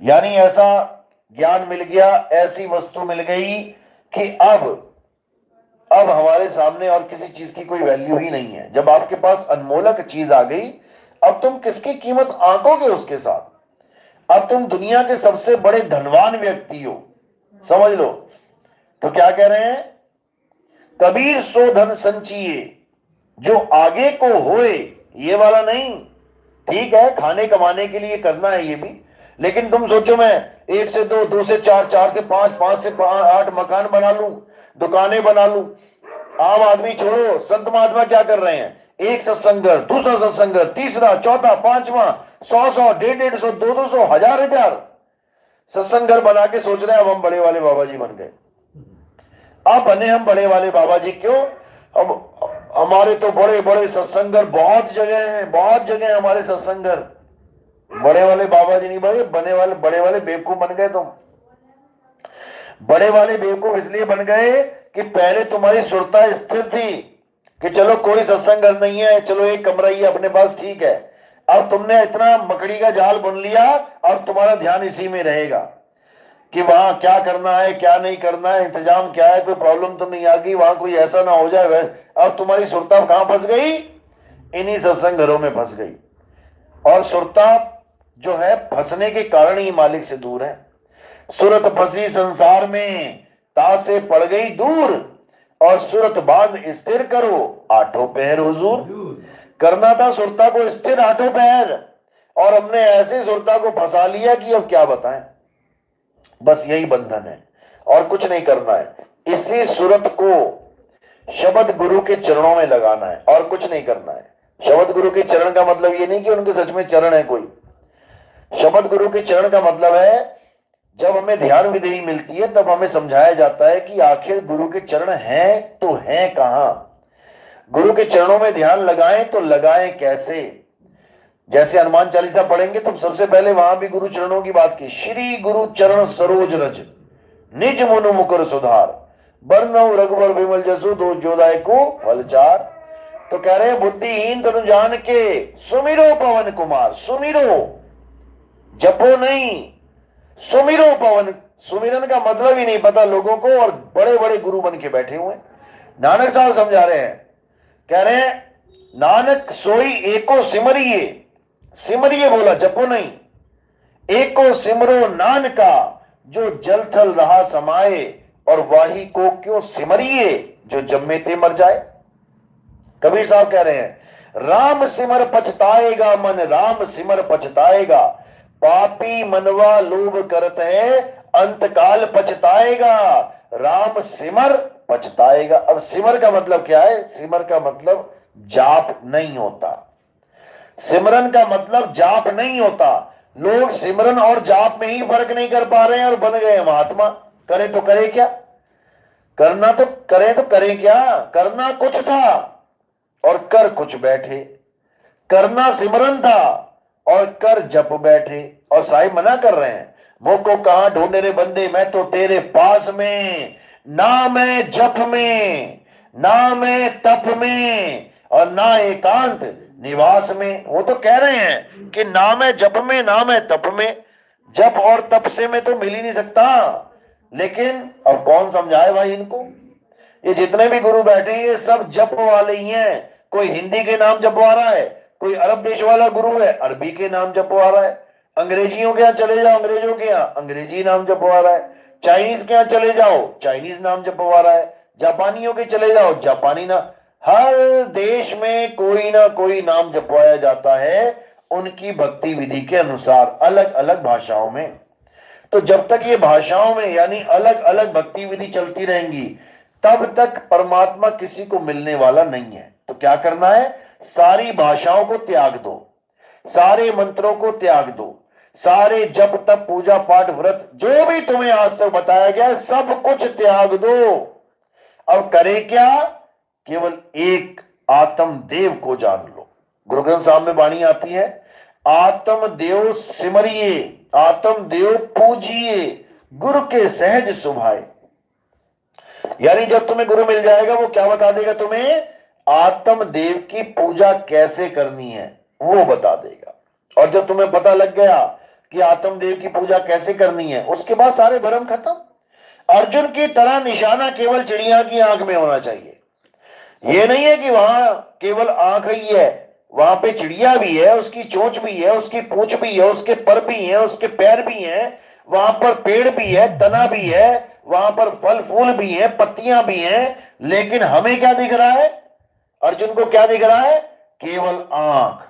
यानी ऐसा ज्ञान मिल गया, ऐसी वस्तु मिल गई कि अब हमारे सामने और किसी चीज की कोई वैल्यू ही नहीं है। जब आपके पास अनमोलक चीज आ गई, अब तुम किसकी कीमत आंकोगे उसके साथ। अब तुम दुनिया के सबसे बड़े धनवान व्यक्ति हो, समझ लो। तो क्या कह रहे हैं, कबीर सो धन संचिए जो आगे को होए। ये वाला नहीं, ठीक है खाने कमाने के लिए करना है ये भी, लेकिन तुम सोचो मैं 1 से 2, 2 से 4, 4 से 5, 5 से 8 मकान बना लूं, दुकानें बना लूं। आम आदमी छोड़ो, संत महात्मा क्या कर रहे हैं, एक सत्संग, दूसरा सत्संग, तीसरा, चौथा, पांचवा, 100, 150, 150, 200, 1000 सत्संग घर बना के सोच रहे हैं अब हम बड़े वाले बाबा जी बन गए। अब बने हम बड़े वाले बाबा जी क्यों? अब हमारे तो बड़े बड़े सत्संग घर बहुत जगह हैं, बहुत जगह हमारे सत्संग घर। बड़े वाले बाबा जी नहीं बने, बड़े वाले बेवकूफ बन गए तुम। बड़े वाले बेवकूफ इसलिए बन गए कि पहले तुम्हारी सुरता स्थिर थी कि चलो कोई सत्संग घर नहीं है, चलो एक कमरा ही है अपने पास, ठीक है। अब तुमने इतना मकड़ी का जाल बुन लिया, अब तुम्हारा ध्यान इसी में रहेगा कि वहां क्या करना है, क्या नहीं करना है, इंतजाम क्या है, कोई प्रॉब्लम तो नहीं आ गई, वहां कोई ऐसा ना हो जाए वैसे। अब तुम्हारी सुरता कहां फंस गई? इन्हीं सत्संग घरों में फंस गई। और सुरता जो है फंसने के कारण ही मालिक से दूर है। सुरत फंसी संसार में, ता से पड़ गई दूर, और सुरत बांध स्थिर करो, आठों पहर हुजूर। करना था सुरता को स्थिर, आठों पहर, और हमने ऐसे सुरता को फंसा लिया कि अब क्या बताएं। बस यही बंधन है और कुछ नहीं करना है। इसी सूरत को शब्द गुरु के चरणों में लगाना है और कुछ नहीं करना है। शब्द गुरु के चरण का मतलब ये नहीं कि उनके सच में चरण है कोई। शब्द गुरु के चरण का मतलब है जब हमें ध्यान विधि मिलती है तब हमें समझाया जाता है कि आखिर गुरु के चरण हैं तो हैं कहां। गुरु के चरणों में ध्यान लगाएं तो लगाएं कैसे। जैसे हनुमान चालीसा पढ़ेंगे तो सबसे पहले वहां भी गुरु चरणों की बात की, श्री गुरु चरण सरोज रज निज मनु मुकुर सुधार बरनऊ रघुवर विमल जसु दो जोदाय को फलचार। तो कह रहे हैं बुद्धिहीन तनु जान के सुमिरो पवन कुमार। सुमिरो, जपो नहीं, सुमिरो पवन। सुमिरन का मतलब ही नहीं पता लोगों को और बड़े बड़े गुरु बन के बैठे हुए। नानक साहब समझा रहे हैं, कह रहे हैं नानक सोई एको सिमरिए। सिमरिए बोला, जपो नहीं। एको सिमरो नान का जो जल थल रहा समाये, और वाही को क्यों सिमरिए जो जम्मे ते मर जाए। कबीर साहब कह रहे हैं राम सिमर पछताएगा मन, राम सिमर पछताएगा, पापी मनवा लोभ करत है अंत काल पछताएगा। राम सिमर पछताएगा। अब सिमर का मतलब क्या है? सिमर का मतलब जाप नहीं होता। सिमरन का मतलब जाप नहीं होता। लोग सिमरन और जाप में ही फर्क नहीं कर पा रहे हैं और बन गए महात्मा। करे तो करे क्या, करना तो करे क्या। करना कुछ था और कर कुछ बैठे। करना सिमरन था और कर जप बैठे। और साहिब मना कर रहे हैं, मुझको कहां ढूंढे रे बंदे, मैं तो तेरे पास में, ना मैं जप में, ना मैं तप में, और ना एकांत निवास में। वो तो कह रहे हैं कि ना मैं जप में, ना मैं तप में। जप और तप से मैं तो मिल ही नहीं सकता। लेकिन अब कौन समझाए भाई इनको? ये जितने भी गुरु बैठे हैं ये सब जप वाले ही हैं। कोई हिंदी के नाम जपवा रहा है, कोई अरब देश वाला गुरु है अरबी के नाम जपवा रहा है, अंग्रेजियों के यहाँ चले जाओ अंग्रेजों के यहाँ अंग्रेजी नाम जपवा रहा है, चाइनीज के यहाँ चले जाओ चाइनीज नाम जपवा रहा है, जापानियों के चले जाओ जापानी नाम। हर देश में कोई ना कोई नाम जपवाया जाता है उनकी भक्ति विधि के अनुसार, अलग अलग भाषाओं में। तो जब तक ये भाषाओं में यानी अलग अलग भक्ति विधि चलती रहेंगी तब तक परमात्मा किसी को मिलने वाला नहीं है। तो क्या करना है? सारी भाषाओं को त्याग दो, सारे मंत्रों को त्याग दो, सारे जप तप पूजा पाठ व्रत जो भी तुम्हें आज तक बताया गया सब कुछ त्याग दो। अब करे क्या? केवल एक आत्म देव को जान लो। गुरु ग्रंथ साहब में वाणी आती है, आत्म देव सिमरिए, आत्म देव पूजिए, गुरु के सहज सुभाए। यानी जब तुम्हें गुरु मिल जाएगा वो क्या बता देगा तुम्हें? आत्म देव की पूजा कैसे करनी है वो बता देगा। और जब तुम्हें पता लग गया कि आत्मदेव की पूजा कैसे करनी है, उसके बाद सारे भ्रम खत्म। अर्जुन की तरह निशाना केवल चिड़िया की आंख में होना चाहिए। ये नहीं है कि वहां केवल आंख ही है, वहां पे चिड़िया भी है, उसकी चोंच भी है, उसकी पूंछ भी है, उसके पर भी है, उसके पैर भी हैं, वहां पर पेड़ भी है, तना भी है, वहां पर फल फूल भी है, पत्तियां भी हैं, लेकिन हमें क्या दिख रहा है? अर्जुन को क्या दिख रहा है? केवल आंख।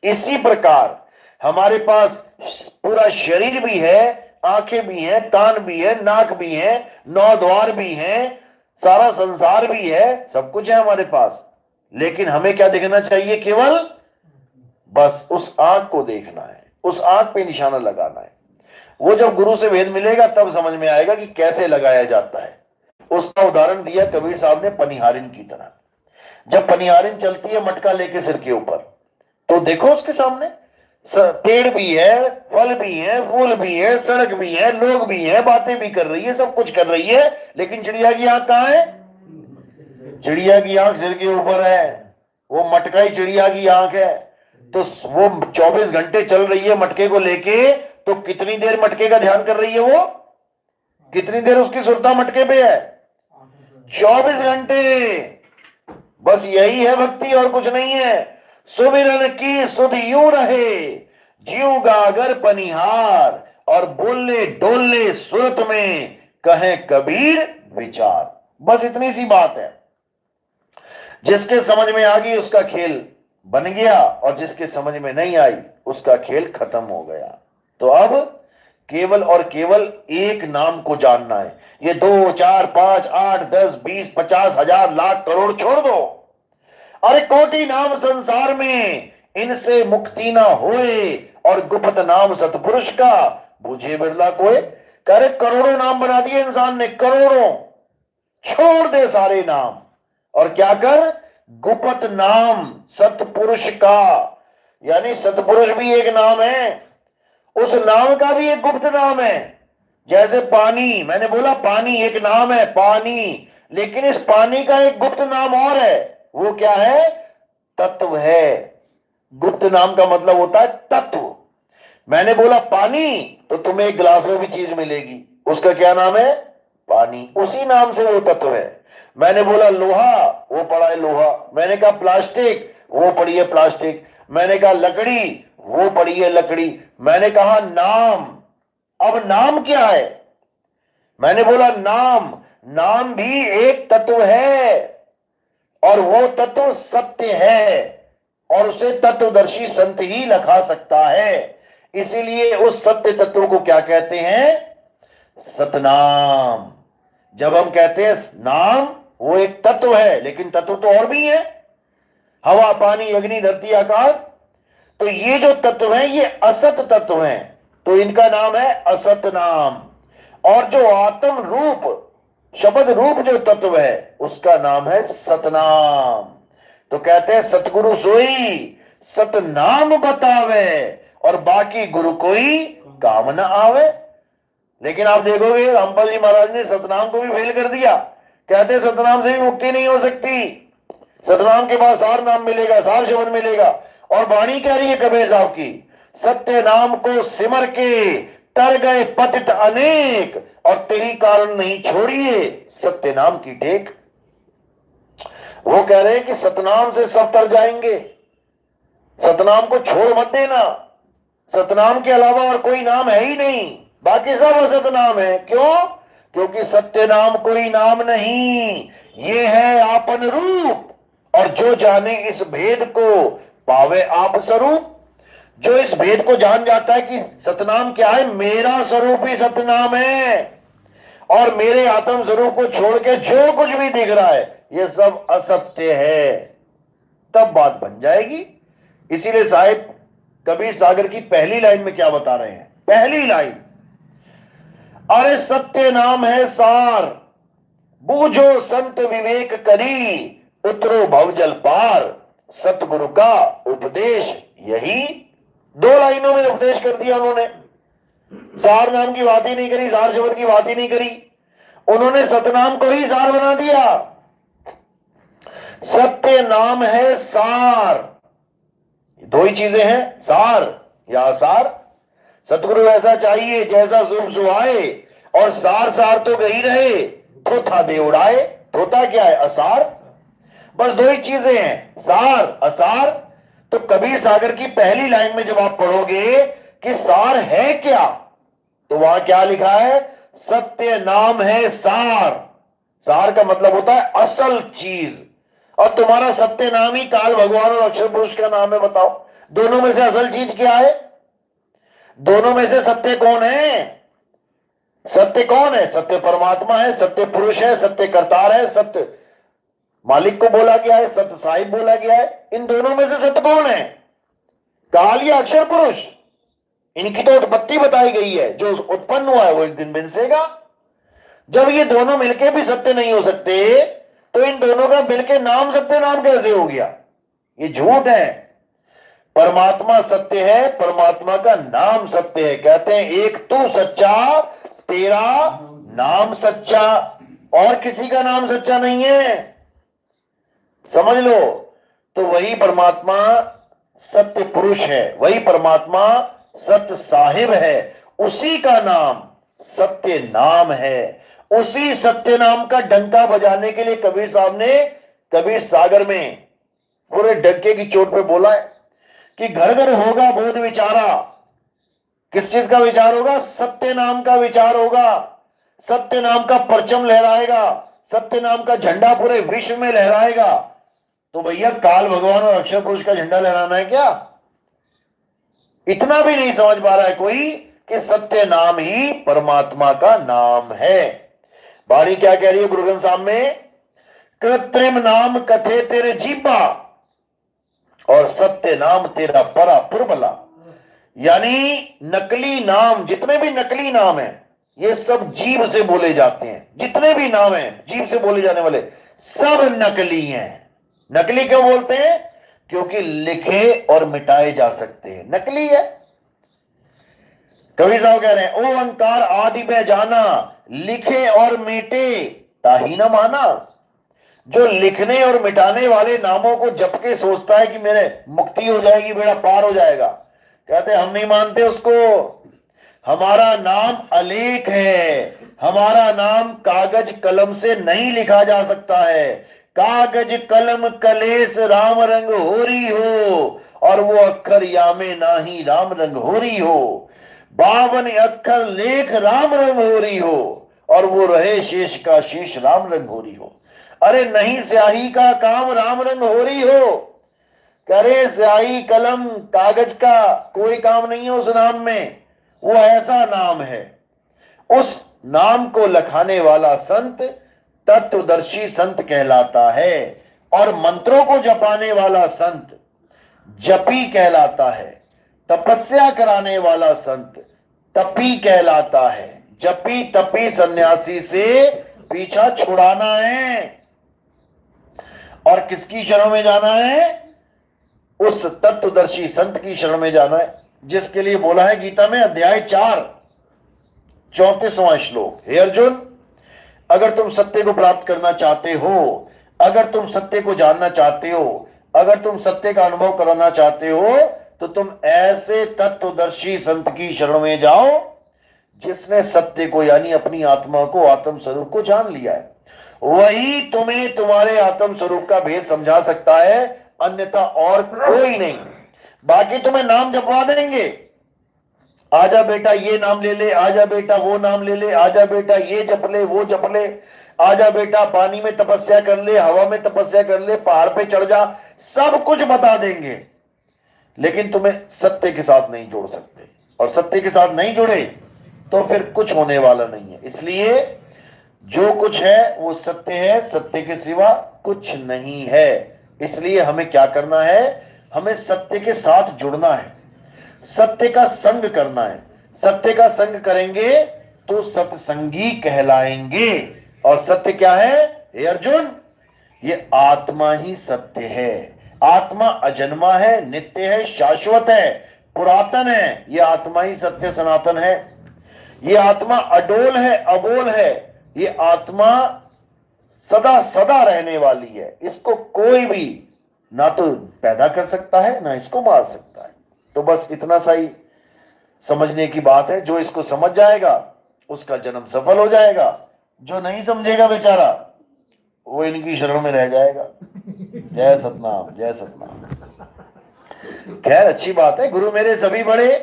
इसी प्रकार हमारे पास पूरा शरीर भी है, आंखें भी हैं, कान भी है, नाक भी है, नौ द्वार भी हैं, सारा संसार भी है, सब कुछ है हमारे पास, लेकिन हमें क्या देखना चाहिए? केवल बस उस आंख को देखना है, उस आंख पे निशाना लगाना है। वो जब गुरु से भेद मिलेगा तब समझ में आएगा कि कैसे लगाया जाता है। उसका उदाहरण दिया कबीर साहब ने पनिहारिन की तरह। जब पनिहारिन चलती है मटका लेके सिर के ऊपर, तो देखो उसके सामने पेड़ भी है, फल भी है, फूल भी है, सड़क भी है, लोग भी हैं, बातें भी कर रही है, सब कुछ कर रही है, लेकिन चिड़िया की आंख कहां है? चिड़िया की आंख सिर के ऊपर है, वो मटका ही चिड़िया की आंख है। तो वो 24 घंटे चल रही है मटके को लेके, तो कितनी देर मटके का ध्यान कर रही है वो? कितनी देर उसकी सुरता मटके पे है? 24 घंटे। बस यही है भक्ति, और कुछ नहीं है। सुमिरन की सुध यूं रहे, जीव गागर पनिहार, और बोले डोले सुरत में, कहे कबीर विचार। बस इतनी सी बात है। जिसके समझ में आ गई उसका खेल बन गया, और जिसके समझ में नहीं आई उसका खेल खत्म हो गया। तो अब केवल और केवल एक नाम को जानना है। ये 2, 4, 5, 8, 10, 20, 50, 1000, लाख, करोड़ छोड़ दो। अरे कोटि नाम संसार में, इनसे मुक्ति ना होए, और गुप्त नाम सतपुरुष का बुझे बिरला कोई। करे करोड़ों नाम बना दिए इंसान ने, करोड़ों। छोड़ दे सारे नाम, और क्या कर? गुप्त नाम सतपुरुष का। यानी सतपुरुष भी एक नाम है, उस नाम का भी एक गुप्त नाम है। जैसे पानी, मैंने बोला पानी एक नाम है, पानी, लेकिन इस पानी का एक गुप्त नाम और है। वो क्या है? तत्व है। गुप्त नाम का मतलब होता है तत्व। मैंने बोला पानी, तो तुम्हें एक गिलास में भी चीज मिलेगी, उसका क्या नाम है? पानी। उसी नाम से वो तत्व है। मैंने बोला लोहा, वो पड़ा है लोहा। मैंने कहा प्लास्टिक, वो पड़ी है प्लास्टिक। मैंने कहा लकड़ी, वो पड़ी है लकड़ी। मैंने कहा नाम। अब नाम क्या है? मैंने बोला नाम, नाम भी एक तत्व है, और वो तत्व सत्य है, और उसे तत्वदर्शी संत ही लखा सकता है। इसीलिए उस सत्य तत्व को क्या कहते हैं? सतनाम। जब हम कहते हैं नाम, वो एक तत्व है, लेकिन तत्व तो और भी है, हवा, पानी, अग्नि, धरती, आकाश। तो ये जो तत्व है ये असत तत्व है, तो इनका नाम है असत नाम। और जो आत्म रूप, शब्द रूप जो तत्व है, उसका नाम है सतनाम। तो कहते हैं सतगुरु सोई सतनाम बतावे, और बाकी गुरु कोई काम न आवे। लेकिन आप देखोगे रामपाल जी महाराज ने सतनाम को भी फेल कर दिया। कहते हैं सतनाम से भी मुक्ति नहीं हो सकती, सतनाम के बाद सार नाम मिलेगा, सार शब्द मिलेगा। और वाणी कह रही है कबीर साहब की, सत्य नाम को सिमर के तर गए पतित अनेक, और तेरी कारण नहीं छोड़िए सत्य नाम की टेक। वो कह रहे हैं कि सतनाम से सब तर जाएंगे, सतनाम को छोड़ मत देना। सतनाम के अलावा और कोई नाम है ही नहीं, बाकी सब असत नाम है। क्यों? क्योंकि सत्य नाम कोई नाम नहीं, ये है आपन रूप। और जो जाने इस भेद को पावे आप स्वरूप। जो इस भेद को जान जाता है कि सतनाम क्या है, मेरा स्वरूप ही सतनाम है, और मेरे आत्म स्वरूप को छोड़ के जो कुछ भी दिख रहा है ये सब असत्य है, तब बात बन जाएगी। इसीलिए साहिब कबीर सागर की पहली लाइन में क्या बता रहे हैं? पहली लाइन, अरे सत्य नाम है सार, बूझो संत विवेक करी, उतरो भवजल पार, सतगुरु का उपदेश यही। 2 लाइनों में उपदेश कर दिया उन्होंने। सार नाम की बात ही नहीं करी, सार शब्द की बात ही नहीं करी, उन्होंने सतनाम को ही सार बना दिया। सत्य नाम है सार, 2 ही चीजें हैं, सार या आसार। सतगुरु ऐसा चाहिए जैसा शुभ सुहाए, और सार सार तो गई रहे, थोथा दे उड़ाए। थोथा क्या है? असार। बस दो ही चीजें हैं, सार असार। तो कबीर सागर की पहली लाइन में जब आप पढ़ोगे कि सार है क्या, तो वहां क्या लिखा है? सत्य नाम है सार। सार का मतलब होता है असल चीज, और तुम्हारा सत्य नाम ही काल भगवान और अक्षर पुरुष का नाम है। बताओ दोनों में से असल चीज क्या है? दोनों में से सत्य कौन है? सत्य कौन है? सत्य परमात्मा है, सत्य पुरुष है, सत्य करतार है, सत्य मालिक को बोला गया है, सत्य साहिब बोला गया है। इन दोनों में से सत्य कौन है? काल या अक्षर पुरुष? इनकी तो उत्पत्ति बताई गई है, जो उत्पन्न हुआ है वो एक दिन बिनसेगा। जब ये दोनों मिलके भी सत्य नहीं हो सकते, तो इन दोनों का मिलके नाम सत्य नाम कैसे हो गया? ये झूठ है। परमात्मा सत्य है, परमात्मा का नाम सत्य है। कहते हैं एक तू सच्चा, तेरा नाम सच्चा, और किसी का नाम सच्चा नहीं है, समझ लो। तो वही परमात्मा सत्य पुरुष है, वही परमात्मा सत्य साहिब है, उसी का नाम सत्य नाम है। उसी सत्य नाम का डंका बजाने के लिए कबीर साहब ने कबीर सागर में पूरे डंके की चोट पे बोला है कि घर घर होगा बोध विचारा। किस चीज का विचार होगा? सत्य नाम का विचार होगा। सत्य नाम का परचम लहराएगा, सत्य नाम का झंडा पूरे विश्व में लहराएगा। तो भैया काल भगवान और अक्षर पुरुष का झंडा लहराना है क्या? इतना भी नहीं समझ पा रहा है कोई कि सत्य नाम ही परमात्मा का नाम है। वाणी क्या कह रही है गुरु ग्रंथ साहब में? कृत्रिम नाम कथे तेरे जीबा, और सत्य नाम तेरा परा पुरबला। यानी नकली नाम, जितने भी नकली नाम हैं, ये सब जीभ से बोले जाते हैं। जितने भी नाम हैं जीभ से बोले जाने वाले सब नकली हैं। नकली क्यों बोलते हैं? क्योंकि लिखे और मिटाए जा सकते हैं, नकली है। कबीर साहब कह रहे हैं ओ अंकार आदि में जाना, लिखे और मिटे ताही न माना। जो लिखने और मिटाने वाले नामों को जप के सोचता है कि मेरे मुक्ति हो जाएगी, बेड़ा पार हो जाएगा, कहते हम नहीं मानते उसको। हमारा नाम अलेख है, हमारा नाम कागज कलम से नहीं लिखा जा सकता है। कागज कलम कलेस राम रंग होरी हो, और वो अक्षर यामे नाही राम रंग होरी हो। 52 अक्षर लेख राम रंग होरी हो, और वो रहे शेष का शेष राम रंग होरी हो। अरे नहीं स्याही का काम राम रंग होरी हो, करे स्याही कलम कागज का कोई काम नहीं है उस नाम में। वो ऐसा नाम है, उस नाम को लखाने वाला संत तत्वदर्शी संत कहलाता है, और मंत्रों को जपाने वाला संत जपी कहलाता है। तपस्या कराने वाला संत तपी कहलाता है। जपी तपी सन्यासी से पीछा छुड़ाना है, और किसकी शरण में जाना है? उस तत्वदर्शी संत की शरण में जाना है, जिसके लिए बोला है गीता में अध्याय 4 34वां श्लोक, हे अर्जुन, अगर तुम सत्य को प्राप्त करना चाहते हो, अगर तुम सत्य को जानना चाहते हो, अगर तुम सत्य का अनुभव कराना चाहते हो, तो तुम ऐसे तत्वदर्शी संत की शरण में जाओ जिसने सत्य को यानी अपनी आत्मा को, आत्म स्वरूप को जान लिया है। वही तुम्हें तुम्हारे आत्म स्वरूप का भेद समझा सकता है, अन्यथा और कोई नहीं। बाकी तुम्हें नाम जपवा देंगे, आजा बेटा ये नाम ले ले, आजा बेटा वो नाम ले ले, आजा बेटा ये जप ले वो जप ले, आजा बेटा पानी में तपस्या कर ले, हवा में तपस्या कर ले, पहाड़ पे चढ़ जा, सब कुछ बता देंगे, लेकिन तुम्हें सत्य के साथ नहीं जोड़ सकते। और सत्य के साथ नहीं जुड़े तो फिर कुछ होने वाला नहीं है। इसलिए जो कुछ है वो सत्य है, सत्य के सिवा कुछ नहीं है। इसलिए हमें क्या करना है? हमें सत्य के साथ जुड़ना है, सत्य का संग करना है। सत्य का संग करेंगे तो सत्संगी कहलाएंगे। और सत्य क्या है? हे अर्जुन, ये आत्मा ही सत्य है। आत्मा अजन्मा है, नित्य है, शाश्वत है, पुरातन है। ये आत्मा ही सत्य सनातन है। ये आत्मा अडोल है, अबोल है। ये आत्मा सदा सदा रहने वाली है। इसको कोई भी ना तो पैदा कर सकता है, ना इसको मार सकता है। तो बस इतना सा ही समझने की बात है। जो इसको समझ जाएगा उसका जन्म सफल हो जाएगा, जो नहीं समझेगा बेचारा वो इनकी शरण में रह जाएगा। जय सतनाम, जय सतनाम। खैर अच्छी बात है। गुरु मेरे सभी बड़े,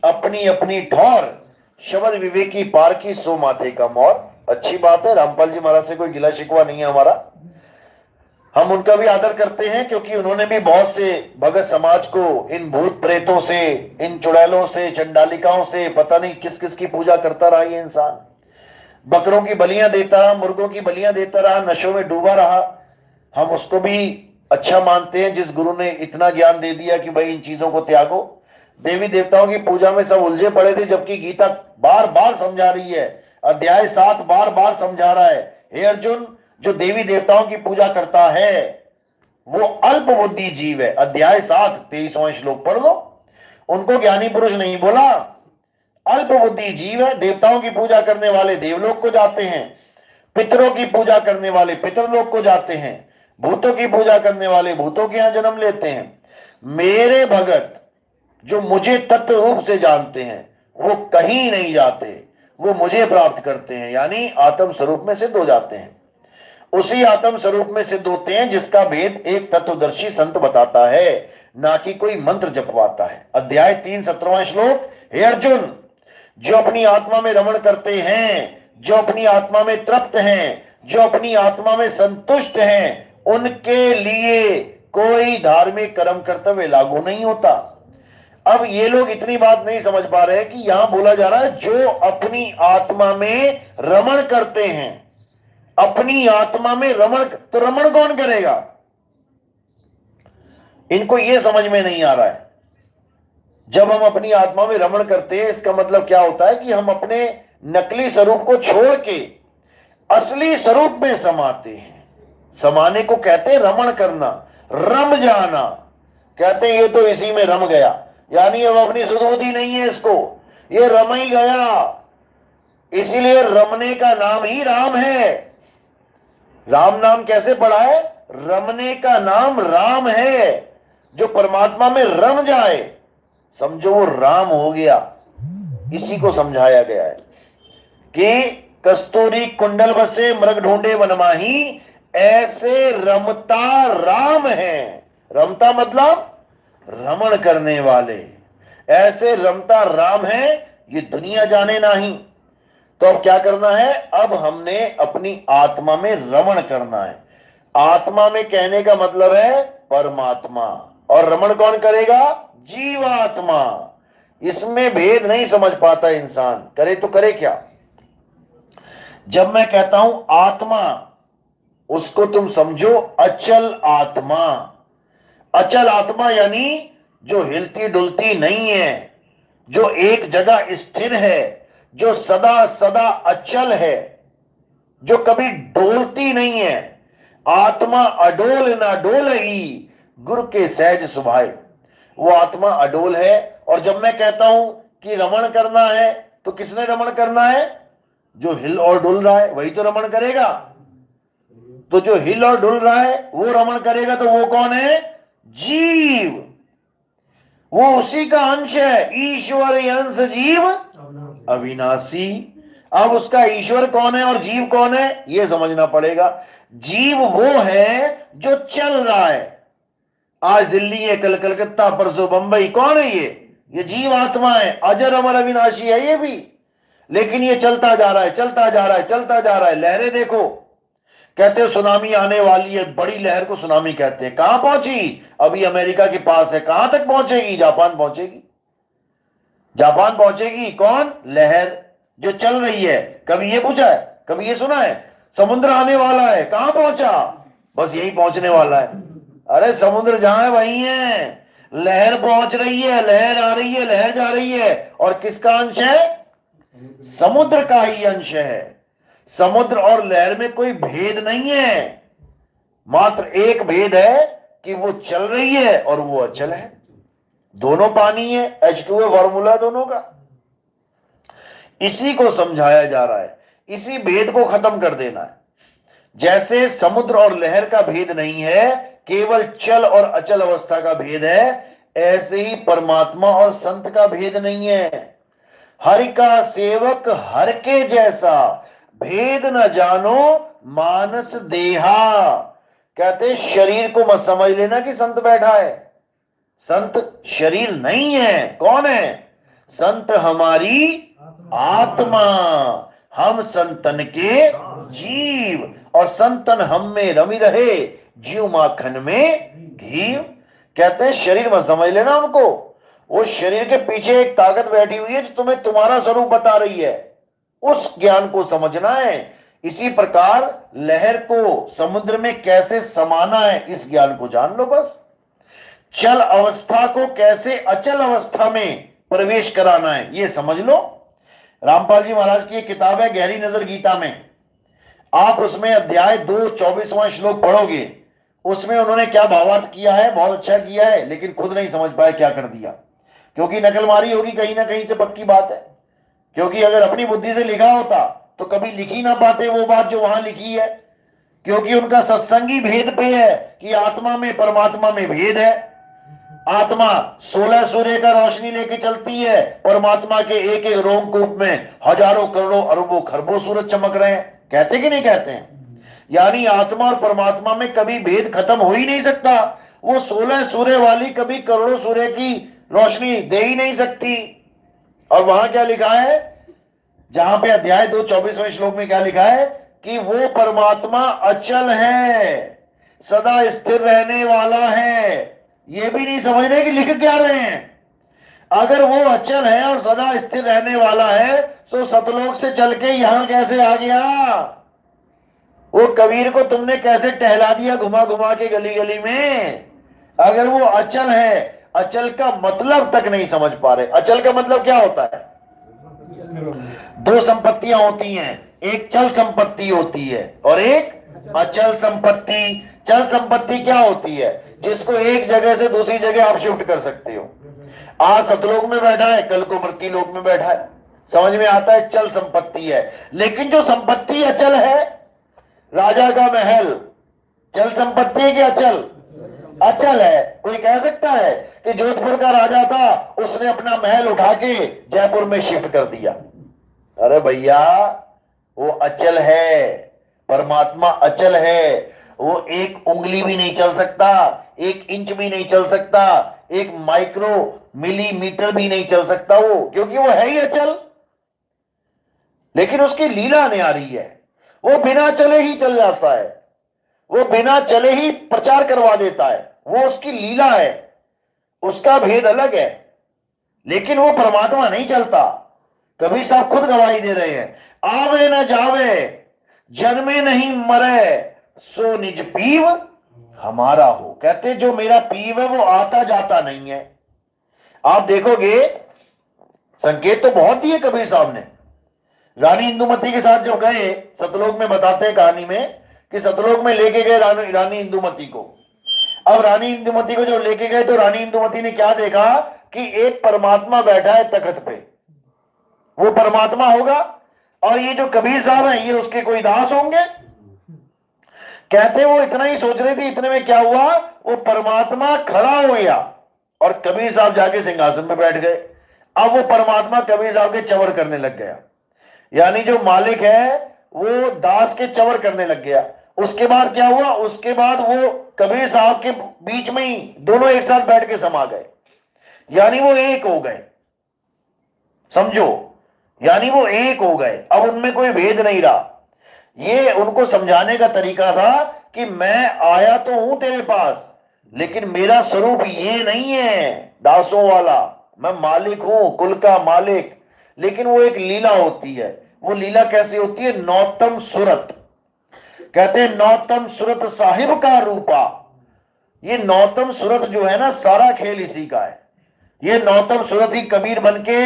अपनी अपनी ठौर, शब्द विवेकी पार की सो माथे का मोर। अच्छी बात है। रामपाल जी महाराज से कोई गिला शिकवा नहीं है हमारा, हम उनका भी आदर करते हैं, क्योंकि उन्होंने भी बहुत से भगत समाज को इन भूत प्रेतों से, इन चुड़ैलों से, चंडालिकाओं से, पता नहीं किस किस की पूजा करता रहा ये इंसान। बकरों की बलियां देता रहा, मुर्गों की बलियां देता रहा, नशों में डूबा रहा। हम उसको भी अच्छा मानते हैं जिस गुरु ने इतना ज्ञान दे दिया कि भाई इन चीजों को त्यागो। देवी देवताओं की पूजा में सब उलझे पड़े थे, जबकि गीता बार बार समझा रही है, अध्याय 7 बार बार समझा रहा है, हे अर्जुन जो देवी देवताओं की पूजा करता है वो अल्प बुद्धि जीव है। अध्याय 7 23वां श्लोक पढ़ लो। उनको ज्ञानी पुरुष नहीं बोला, अल्प बुद्धि जीव है। देवताओं की पूजा करने वाले देवलोक को जाते हैं, पितरों की पूजा करने वाले पितरलोक को जाते हैं, भूतों की पूजा करने वाले भूतों के यहां जन्म लेते हैं। मेरे भगत जो मुझे तत्व रूप से जानते हैं वो कहीं नहीं जाते, वो मुझे प्राप्त करते हैं, यानी आत्म स्वरूप में सिद्ध हो जाते हैं। उसी आत्म स्वरूप में सिद्ध होते हैं जिसका भेद एक तत्वदर्शी संत बताता है, ना कि कोई मंत्र जपवाता है। अध्याय 3 17वां श्लोक, हे अर्जुन जो अपनी आत्मा में रमण करते हैं, जो अपनी आत्मा में तृप्त हैं, जो अपनी आत्मा में संतुष्ट हैं, उनके लिए कोई धार्मिक कर्म कर्तव्य लागू नहीं होता। अब ये लोग इतनी बात नहीं समझ पा रहे कि यहां बोला जा रहा है जो अपनी आत्मा में रमण करते हैं, अपनी आत्मा में रमण, तो रमण कौन करेगा? इनको यह समझ में नहीं आ रहा है। जब हम अपनी आत्मा में रमण करते हैं इसका मतलब क्या होता है कि हम अपने नकली स्वरूप को छोड़ के असली स्वरूप में समाते हैं। समाने को कहते हैं रमण करना, रम जाना। कहते हैं ये तो इसी में रम गया, यानी अब अपनी सुधबुद्धि नहीं है इसको, ये रम ही गया। इसीलिए रमने का नाम ही राम है। राम नाम कैसे पड़ा है? रमने का नाम राम है। जो परमात्मा में रम जाए समझो वो राम हो गया। इसी को समझाया गया है कि कस्तूरी कुंडल बसे मृग ढूंढे वनमाही, ऐसे रमता राम है। रमता मतलब रमण करने वाले, ऐसे रमता राम है ये दुनिया जाने नहीं। तो अब क्या करना है? अब हमने अपनी आत्मा में रमण करना है। आत्मा में कहने का मतलब है परमात्मा, और रमण कौन करेगा? जीवात्मा। इसमें भेद नहीं समझ पाता इंसान, करे तो करे क्या। जब मैं कहता हूं आत्मा, उसको तुम समझो अचल आत्मा। अचल आत्मा यानी जो हिलती डुलती नहीं है, जो एक जगह स्थिर है, जो सदा सदा अचल है, जो कभी डोलती नहीं है। आत्मा अडोल ना डोल ही, गुरु के सहज सुभाए। वो आत्मा अडोल है। और जब मैं कहता हूं कि रमण करना है तो किसने रमण करना है? जो हिल और डुल रहा है वही तो रमण करेगा। तो जो हिल और डुल रहा है वो रमण करेगा, तो वो कौन है? जीव। वो उसी का अंश है। ईश्वर अंश जीव अविनाशी। अब उसका ईश्वर कौन है और जीव कौन है ये समझना पड़ेगा। जीव वो है जो चल रहा है। आज दिल्ली है, कल कलकत्ता, परसों बंबई। कौन है ये जीव आत्मा है। अजर अमर अविनाशी है ये भी, लेकिन ये चलता जा रहा है, चलता जा रहा है, चलता जा रहा है। लहरें देखो, कहते हैं सुनामी आने वाली है, बड़ी लहर को सुनामी कहते हैं। कहां पहुंची? अभी अमेरिका के पास है। कहां तक पहुंचेगी? जापान पहुंचेगी। जापान पहुंचेगी। कौन? लहर जो चल रही है। कभी ये पूछा है, कभी ये सुना है समुद्र आने वाला है? कहां पहुंचा? बस यही पहुंचने वाला है। अरे समुद्र जहां है वही है। लहर पहुंच रही है, लहर आ रही है, लहर जा रही है। और किसका अंश है? समुद्र का ही अंश है। समुद्र और लहर में कोई भेद नहीं है, मात्र एक भेद है कि वो चल रही है और वो अचल है। दोनों पानी है, H2O फॉर्मूला दोनों का। इसी को समझाया जा रहा है। इसी भेद को खत्म कर देना है। जैसे समुद्र और लहर का भेद नहीं है, केवल चल और अचल अवस्था का भेद है, ऐसे ही परमात्मा और संत का भेद नहीं है। हरि का सेवक हर के जैसा, भेद न जानो मानस देहा। कहते शरीर को मत समझ लेना कि संत बैठा है। संत शरीर नहीं है। कौन है संत? हमारी आत्मा। हम संतन के जीव, और संतन हम में रमी रहे, जीव माखन में घी। कहते हैं शरीर मत समझ लेना उनको। वो शरीर के पीछे एक ताकत बैठी हुई है जो तुम्हें तुम्हारा स्वरूप बता रही है, उस ज्ञान को समझना है। इसी प्रकार लहर को समुद्र में कैसे समाना है, इस ज्ञान को जान लो बस। चल अवस्था को कैसे अचल अवस्था में प्रवेश कराना है, ये समझ लो। रामपाल जी महाराज की एक किताब है गहरी नजर गीता में, आप उसमें अध्याय 2 24वां श्लोक पढ़ोगे, उसमें उन्होंने क्या भावार्थ किया है, बहुत अच्छा किया है, लेकिन खुद नहीं समझ पाए क्या कर दिया। क्योंकि नकलमारी होगी कहीं ना कहीं से, पक्की बात है। क्योंकि अगर अपनी बुद्धि से लिखा होता तो कभी लिख ही ना पाते वो बात जो वहां लिखी है। क्योंकि उनका सत्संगी भेद पे है कि आत्मा में परमात्मा में भेद है। आत्मा 16 सूर्य का रोशनी लेके चलती है, परमात्मा के एक एक रोमकूप में हजारों करोड़ों अरबों खरबों सूरज चमक रहे हैं। कहते कि नहीं कहते हैं? यानी आत्मा और परमात्मा में कभी भेद खत्म हो ही नहीं सकता। वो 16 सूर्य वाली कभी करोड़ों सूर्य की रोशनी दे ही नहीं सकती। और वहां क्या लिखा है, जहां पे अध्याय 2 24वें श्लोक में क्या लिखा है कि वो परमात्मा अचल है, सदा स्थिर रहने वाला है। ये भी नहीं समझ रहे कि लिख क्या रहे हैं। अगर वो अचल है और सदा स्थिर रहने वाला है तो सतलोक से चल के यहां कैसे आ गया? वो कबीर को तुमने कैसे टहला दिया घुमा घुमा के गली गली में? अगर वो अचल है, अचल का मतलब तक नहीं समझ पा रहे। अचल का मतलब क्या होता है? दो संपत्तियां होती हैं, एक चल संपत्ति होती है और एक अचल संपत्ति। चल संपत्ति क्या होती है? जिसको एक जगह से दूसरी जगह आप शिफ्ट कर सकते हो। आज सतलोक में बैठा है, कल को मृत्यु लोक में बैठा है। समझ में आता है? चल संपत्ति है। लेकिन जो संपत्ति अचल है, राजा का महल चल संपत्ति है कि अचल? अचल है। कोई कह सकता है कि जोधपुर का राजा था, उसने अपना महल उठा के जयपुर में शिफ्ट कर दिया? अरे भैया, वो अचल है। परमात्मा अचल है। वो एक उंगली भी नहीं चल सकता, एक इंच भी नहीं चल सकता, एक माइक्रो मिलीमीटर भी नहीं चल सकता वो, क्योंकि वो है ही अचल। लेकिन उसकी लीला न्यारी है। वो बिना चले ही चल जाता है, वो बिना चले ही प्रचार करवा देता है। वो उसकी लीला है, उसका भेद अलग है। लेकिन वो परमात्मा नहीं चलता। कबीर साहब खुद गवाही दे रहे हैं, आवे न जावे जन्मे नहीं मरे, सो निज पीव हमारा हो। कहते जो मेरा पीव है वो आता जाता नहीं है। आप देखोगे संकेत तो बहुत दिए कबीर साहब ने। रानी इंदुमती के साथ जो गए, सतलोक में बताते हैं कहानी में कि सतलोक में लेके गए रानी इंदुमती को। अब रानी इंदुमती को जो लेके गए तो रानी इंदुमती ने क्या देखा कि एक परमात्मा बैठा है तख्त पे। वो परमात्मा होगा और ये जो कबीर साहब हैं ये उसके कोई दास होंगे। कहते वो इतना ही सोच रही थी, इतने में क्या हुआ, वो परमात्मा खड़ा हो गया और कबीर साहब जाके सिंहासन पे बैठ गए। अब वो परमात्मा कबीर साहब के चवर करने लग गया। यानी जो मालिक है वो दास के चवर करने लग गया। उसके बाद क्या हुआ, उसके बाद वो कबीर साहब के बीच में ही दोनों एक साथ बैठ के समा गए। यानी वो एक हो गए, समझो। यानी वो एक हो गए, अब उनमें कोई भेद नहीं रहा। ये उनको समझाने का तरीका था कि मैं आया तो हूं तेरे पास, लेकिन मेरा स्वरूप ये नहीं है दासों वाला। मैं मालिक हूं, कुल का मालिक। लेकिन वो एक लीला होती है। वो लीला कैसी होती है? नौतम सूरत। कहते हैं नौतम सूरत साहिब का रूपा। ये नौतम सूरत जो है ना, सारा खेल इसी का है। ये नौतम सूरत ही कबीर बनके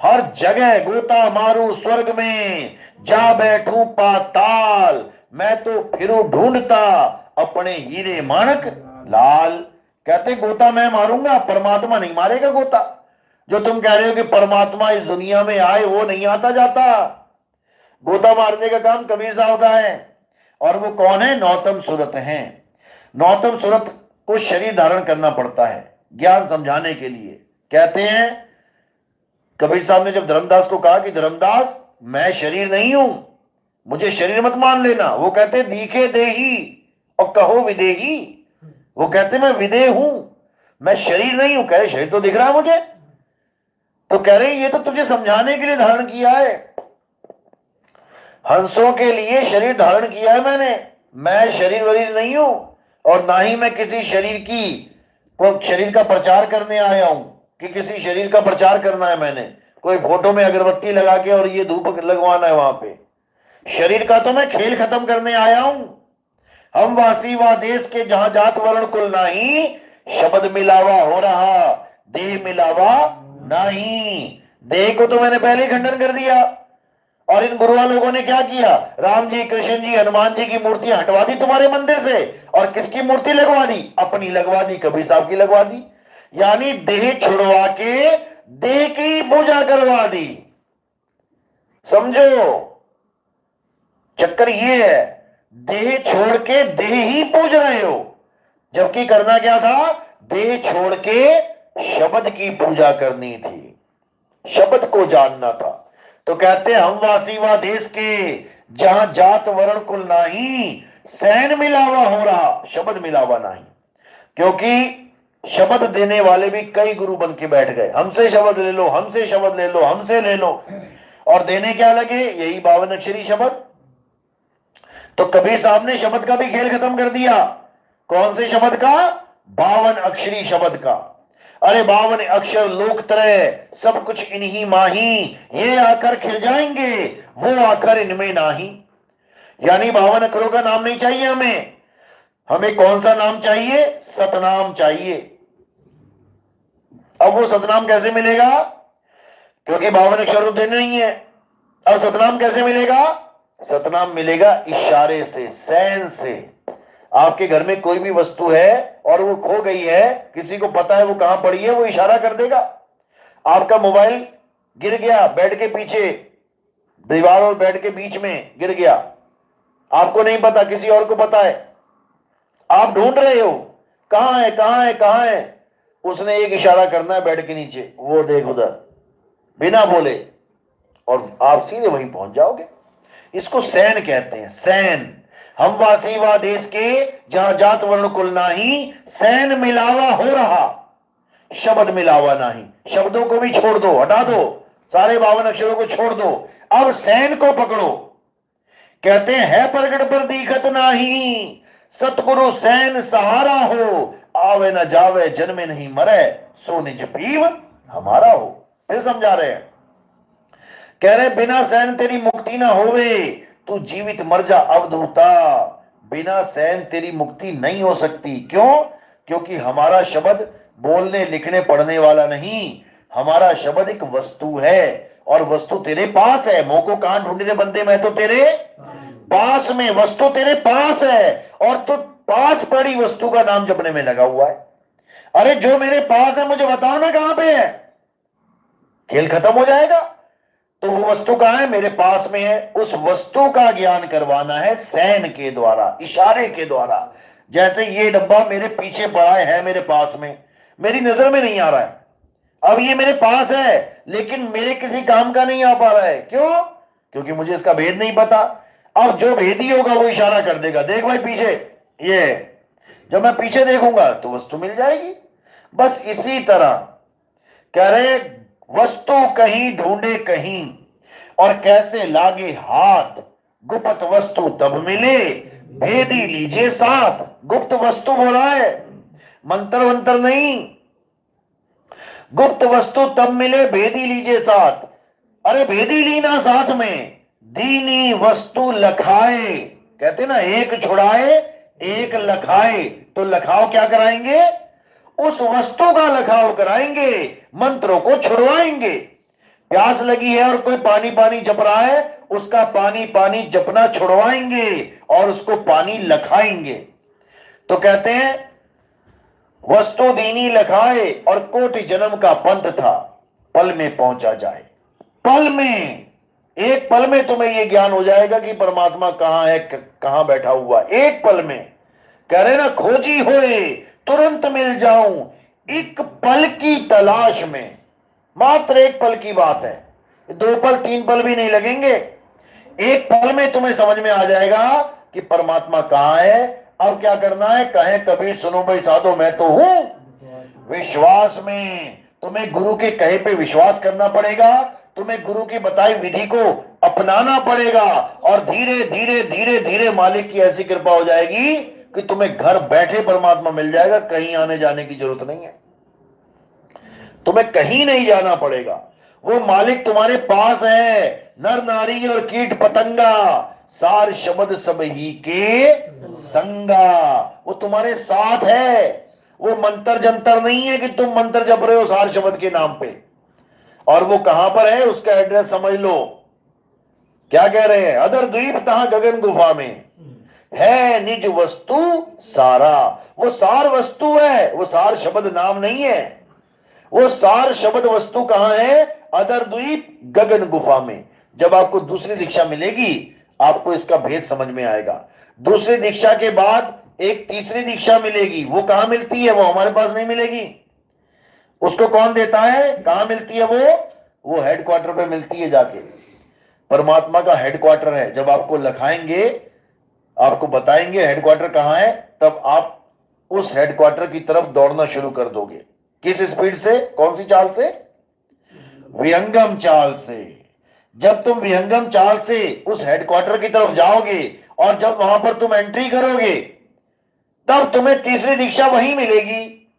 हर जगह गोता मारू स्वर्ग में, जा बैठूं पाताल, मैं तो फिरूं ढूंढता अपने हीरे माणक लाल। कहते गोता मैं मारूंगा, परमात्मा नहीं मारेगा गोता। जो तुम कह रहे हो कि परमात्मा इस दुनिया में आए, वो नहीं आता जाता। गोता मारने का काम कबीर साहब का है। और वो कौन है? नौतम सूरत है। नौतम सूरत को शरीर धारण करना पड़ता है। ज्ञान समझाने के लिए। कहते हैं कबीर साहब ने जब धर्मदास को कहा कि धर्मदास मैं शरीर नहीं हूं, मुझे शरीर मत मान लेना, वो कहते दिखे देही और कहो विदेही। वो कहते मैं विदेह हूं, मैं शरीर नहीं हूं। कह रहे शरीर तो दिख रहा है मुझे। तो कह रहे ये तो तुझे समझाने के लिए धारण किया है, हंसों के लिए शरीर धारण किया है मैंने। मैं शरीर वरीर नहीं हूं और ना ही मैं किसी शरीर का प्रचार करने आया हूं कि किसी शरीर का प्रचार करना है मैंने, कोई फोटो में अगरबत्ती लगा के और ये धूप लगवाना है वहां पे। शरीर का तो मैं खेल खत्म करने आया हूं। हम वासी वा देश के जहां जात वर्ण कुल नाही, शब्द मिलावा हो रहा देह मिलावा नहीं। देह को तो मैंने पहले ही खंडन कर दिया। और इन गुरुआ लोगों ने क्या किया, राम जी कृष्ण जी हनुमान जी की मूर्तियां हटवा दी तुम्हारे मंदिर से और किसकी मूर्ति लगवा दी, अपनी लगवा दी, कबीर साहब की लगवा दी। यानी देह छुड़वा के देह की पूजा करवा दी। समझो चक्कर ये है, देह छोड़ के देह ही पूज रहे हो, जबकि करना क्या था, देह छोड़ के शब्द की पूजा करनी थी, शब्द को जानना था। तो कहते हम वासी वा देश के जहां जात वर्ण कुल नाही, सैन मिलावा हो रहा शब्द मिलावा नहीं। क्योंकि शब्द देने वाले भी कई गुरु बन के बैठ गए, हमसे शब्द ले लो, हमसे शब्द ले लो, हमसे ले लो, और देने क्या लगे, यही 52 अक्षरी शब्द। तो कबीर साहब ने शब्द का भी खेल खत्म कर दिया। कौन से शब्द का, 52 अक्षरी शब्द का। अरे 52 अक्षर लोक त्रय सब कुछ इन्हीं माही, ये आकर खिल जाएंगे वो आकर इनमें नाही। यानी 52 अक्षरों का नाम नहीं चाहिए हमें, हमें कौन सा नाम चाहिए, सतनाम चाहिए। अब वो सतनाम कैसे मिलेगा, क्योंकि 52 अक्षर तो देने नहीं है। अब सतनाम कैसे मिलेगा, सतनाम मिलेगा इशारे से, सैन से। आपके घर में कोई भी वस्तु है और वो खो गई है, किसी को पता है वो कहां पड़ी है, वो इशारा कर देगा। आपका मोबाइल गिर गया बेड के पीछे, दीवार और बेड के बीच में गिर गया, आपको नहीं पता, किसी और को पता है, आप ढूंढ रहे हो कहां है कहां है कहां है, उसने एक इशारा करना है बेड के नीचे, वो देख उधर, बिना बोले, और आप सीधे वहीं पहुंच जाओगे। इसको सैन कहते हैं, सैन। हम वासी वा देश के जहां जात वर्ण कुल नाही, सैन मिलावा हो रहा शब्द मिलावा नहीं। शब्दों को भी छोड़ दो, हटा दो, सारे 52 अक्षरों को छोड़ दो, अब सैन को पकड़ो। कहते हैं है प्रगट पर दिखत नाही, सतगुरु सैन सहारा हो, आवे न जावे जन्मे नहीं मरे, सो निज पीव हमारा हो। फिर समझा रहे हैं, कह रहे बिना सैन तेरी मुक्ति ना होवे, तू जीवित मर जा अवधूता। बिना सैन तेरी मुक्ति नहीं हो सकती। क्यों, क्योंकि हमारा शब्द बोलने लिखने पढ़ने वाला नहीं, हमारा शब्द एक वस्तु है, और वस्तु तेरे पास है। मोह को कहां ढूंढ रहे बंदे, मैं तो तेरे पास में, वस्तु तेरे पास है, और तू पास पड़ी वस्तु का नाम जपने में लगा हुआ है। अरे जो मेरे पास है मुझे बताओ ना कहां पे है, खेल खत्म हो जाएगा। तो वो वस्तु कहां है, मेरे पास में है। उस वस्तु का ज्ञान करवाना है सैन के द्वारा, इशारे के द्वारा। जैसे ये डब्बा मेरे पीछे पड़ा है मेरे पास में, मेरी नजर में नहीं आ रहा है, अब ये मेरे पास है लेकिन मेरे किसी काम का नहीं आ पा रहा है। क्यों, क्योंकि मुझे इसका भेद नहीं पता। अब जो भेदी होगा वो इशारा कर देगा, देख भाई पीछे ये, जब मैं पीछे देखूंगा तो वस्तु मिल जाएगी। बस इसी तरह कह रहे वस्तु कहीं ढूंढे कहीं, और कैसे लागे हाथ, गुप्त वस्तु तब मिले, भेदी लीजिए साथ। गुप्त वस्तु बोला है, मंत्र वंत्र नहीं। गुप्त वस्तु तब मिले, भेदी लीजिए साथ। अरे भेदी लीना साथ में, दीनी वस्तु लखाए। कहते ना एक छुड़ाए एक लखाए, तो लखाव क्या कराएंगे, उस वस्तु का लखाव कराएंगे, मंत्रों को छुड़वाएंगे। प्यास लगी है और कोई पानी पानी जप रहा है, उसका पानी पानी जपना छुड़वाएंगे और उसको पानी लखाएंगे। तो कहते हैं वस्तु दीनी लखाए, और कोटि जन्म का पंथ था, पल में पहुंचा जाए। पल में, एक पल में तुम्हें यह ज्ञान हो जाएगा कि परमात्मा कहां है, कहां बैठा हुआ, एक पल में। कह रहे ना खोजी होए तुरंत मिल जाऊं, एक पल की तलाश में, मात्र एक पल की बात है, 2 पल 3 पल भी नहीं लगेंगे, एक पल में तुम्हें समझ में आ जाएगा कि परमात्मा कहां है। अब क्या करना है? कहे कबीर सुनो भाई साधो मैं तो हूं विश्वास में। तुम्हें गुरु के कहे पे विश्वास करना पड़ेगा, तुम्हें गुरु की बताई विधि को अपनाना पड़ेगा, और धीरे धीरे धीरे धीरे मालिक की ऐसी कृपा हो जाएगी कि तुम्हें घर बैठे परमात्मा मिल जाएगा। कहीं आने जाने की जरूरत नहीं है, तुम्हें कहीं नहीं जाना पड़ेगा, वो मालिक तुम्हारे पास है। नर नारी और कीट पतंगा सार शब्द सब ही के संगा, वो तुम्हारे साथ है। वो मंत्र जंतर नहीं है कि तुम मंत्र जप रहे हो सार शब्द के नाम पे। और वो कहां पर है उसका एड्रेस समझ लो। क्या कह रहे हैं? अदर द्वीप तहां गगन गुफा में है निज वस्तु सारा। वो सार वस्तु है, वो सार शब्द नाम नहीं है। वो सार शब्द वस्तु कहां है? अदर द्वीप गगन गुफा में। जब आपको दूसरी दीक्षा मिलेगी आपको इसका भेद समझ में आएगा। दूसरी दीक्षा के बाद एक तीसरी दीक्षा मिलेगी, वो कहां मिलती है? वो हमारे पास नहीं मिलेगी। उसको कौन देता है? कहां मिलती है वो हेडक्वार्टर पे मिलती है जाके। परमात्मा का हेडक्वार्टर है। जब आपको लिखाएंगे, आपको बताएंगे हेडक्वार्टर कहां है, तब आप उस हेडक्वार्टर की तरफ दौड़ना शुरू कर दोगे। किस स्पीड से? कौन सी चाल से? विहंगम चाल से। जब तुम विहंगम चाल से उस हेडक्वार्टर की तरफ जाओगे और जब वहां पर तुम एंट्री करोगे तब तुम्हें तीसरी दीक्षा वहीं मिलेगी।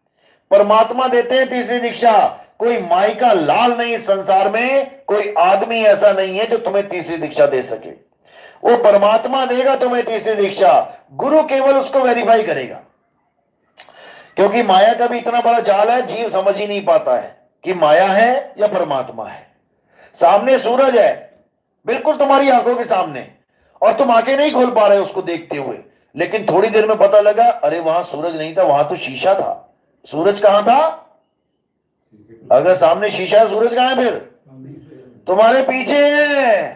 परमात्मा देते हैं तीसरी दीक्षा। कोई माई का लाल नहीं संसार में, कोई आदमी ऐसा नहीं है जो तुम्हें तीसरी दीक्षा दे सके। वो परमात्मा देगा तुम्हें तीसरी दीक्षा, गुरु केवल उसको वेरीफाई करेगा। क्योंकि माया का भी इतना बड़ा जाल है, जीव समझ ही नहीं पाता है कि माया है या परमात्मा है। सामने सूरज है बिल्कुल तुम्हारी आंखों के सामने, और तुम आंखें नहीं खोल पा रहे उसको देखते हुए, लेकिन थोड़ी देर में पता लगा अरे वहां सूरज नहीं था, वहां तो शीशा था। सूरज कहां था? अगर सामने शीशा है, सूरज कहां है? फिर तुम्हारे पीछे है।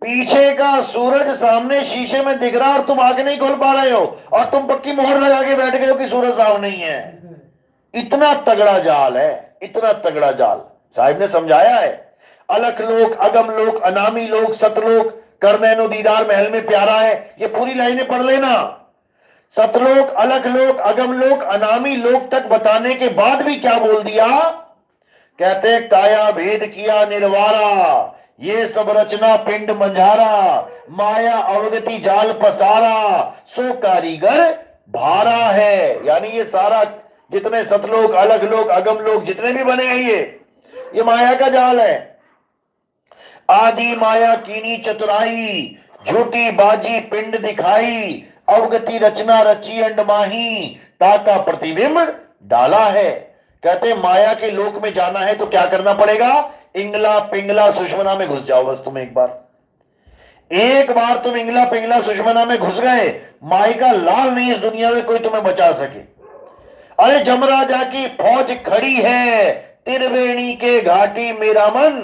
पीछे का सूरज सामने शीशे में दिख रहा और तुम आंखें नहीं खोल पा रहे हो, और तुम पक्की मोहर लगा के बैठ गए हो कि सूरज साफ नहीं है। इतना तगड़ा जाल है, इतना तगड़ा जाल। साहिब ने समझाया है, अलख लोक, अगम लोक, अनामी लोक, सतलोक, करनैनो दीदार महल में प्यारा है। ये पूरी लाइनें पढ़ लेना। सतलोक, अलख लोक, अगम लोक, अनामी लोक तक बताने के बाद भी क्या बोल दिया? कहते काया भेद किया निर्वारा, ये सब रचना पिंड मंझारा, माया अवगति जाल पसारा, सो कारीगर भारा है। यानी ये सारा जितने सतलोक, अलग लोक, अगम लोक जितने भी बने हैं ये माया का जाल है। आदि माया कीनी चतुराई, झूठी बाजी पिंड दिखाई, अवगति रचना रची अंडमाही, ताका प्रतिबिंब डाला है। कहते माया के लोक में जाना है तो क्या करना पड़ेगा? इंगला पिंगला सुषमना में घुस जाओ। बस तुम एक बार तुम इंगला पिंगला सुषमना में घुस गए, माई का लाल नहीं इस दुनिया में कोई तुम्हें बचा सके। अरे जमराजा की फौज खड़ी है त्रिवेणी के घाटी मेरा मन,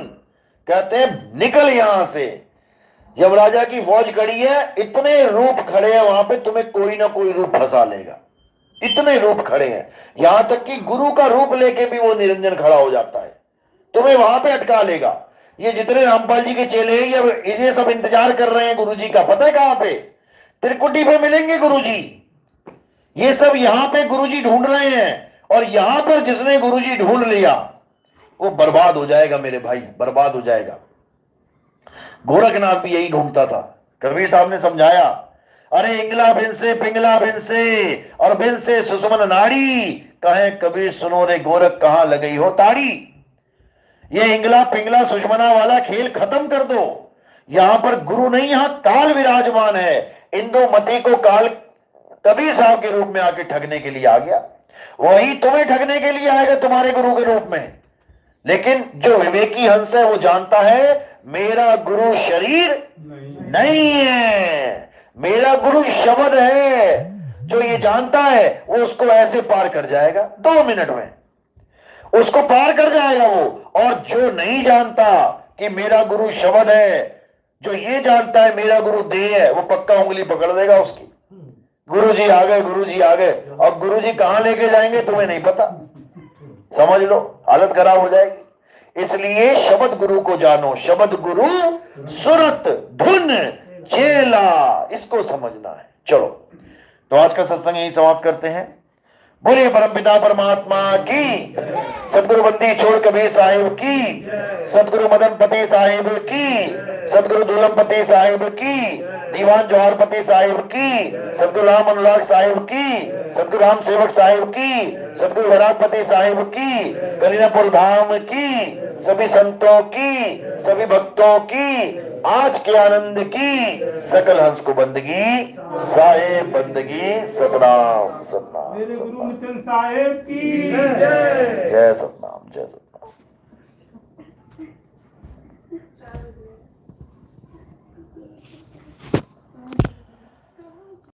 कहते निकल यहां से। यमराजा की फौज खड़ी है, इतने रूप खड़े हैं वहां पे, तुम्हें कोई ना कोई रूप फंसा लेगा। इतने रूप खड़े हैं, यहां तक कि गुरु का रूप लेके भी वो निरंजन खड़ा हो जाता है, तुम्हें वहां पे अटका लेगा। ये जितने रामपाल जी के चेले हैं ये सब इंतजार कर रहे हैं गुरु जी का। पता है कहां पे? त्रिकुटी पे मिलेंगे गुरु जी। ये सब यहां पे गुरु जी ढूंढ रहे हैं, और यहां पर जिसने गुरु जी ढूंढ लिया वो बर्बाद हो जाएगा मेरे भाई, बर्बाद हो जाएगा। गोरखनाथ भी यही ढूंढता था। कबीर साहब ने समझाया, अरे इंगला भिन से पिंगला भिन से और भिन से सुषमन नाड़ी, कहे कबीर सुनो रे गोरख कहां लगई हो ताड़ी। ये इंगला पिंगला सुषमना वाला खेल खत्म कर दो। यहां पर गुरु नहीं, यहां काल विराजमान है। इंदुमती को काल कबीर साहब के रूप में आके ठगने के लिए आ गया, वही तुम्हें ठगने के लिए आएगा तुम्हारे गुरु के रूप में। लेकिन जो विवेकी हंस है वो जानता है मेरा गुरु शरीर नहीं है, मेरा गुरु शब्द है। जो ये जानता है वो उसको ऐसे पार कर जाएगा 2 मिनट में, उसको पार कर जाएगा वो। और जो नहीं जानता कि मेरा गुरु शब्द है, जो ये जानता है मेरा गुरु देह है, वो पक्का उंगली पकड़ देगा उसकी। गुरु जी आ गए, गुरु जी आ गए। और गुरु जी कहां लेके जाएंगे तुम्हें नहीं पता। समझ लो, हालत खराब हो जाएगी। इसलिए शब्द गुरु को जानो, शब्द गुरु सुरत धुन चेला, इसको समझना है। चलो, तो आज का सत्संग यही समाप्त करते हैं। बोलिए परमपिता परमात्मा की, सदगुरु बंदी छोड़ कबीर साहिब की, सदगुरु मदनपति साहिब की, सदगुरु दुलमपति साहिब की, दीवान जवाहरपति साहिब की, सदगुरु राम अनुराग साहिब की, सदगुरु राम सेवक साहिब की, सदगुरु वरागपति साहिब की, कलीनापुर धाम की, सभी संतों की, सभी भक्तों की, आज के आनंद की, सकल हंस को बंदगी, साहेब बंदगी, सतनाम सतनाम। मेरे गुरु मित्र साहेब की जय। जय सतनाम, जय सतनाम।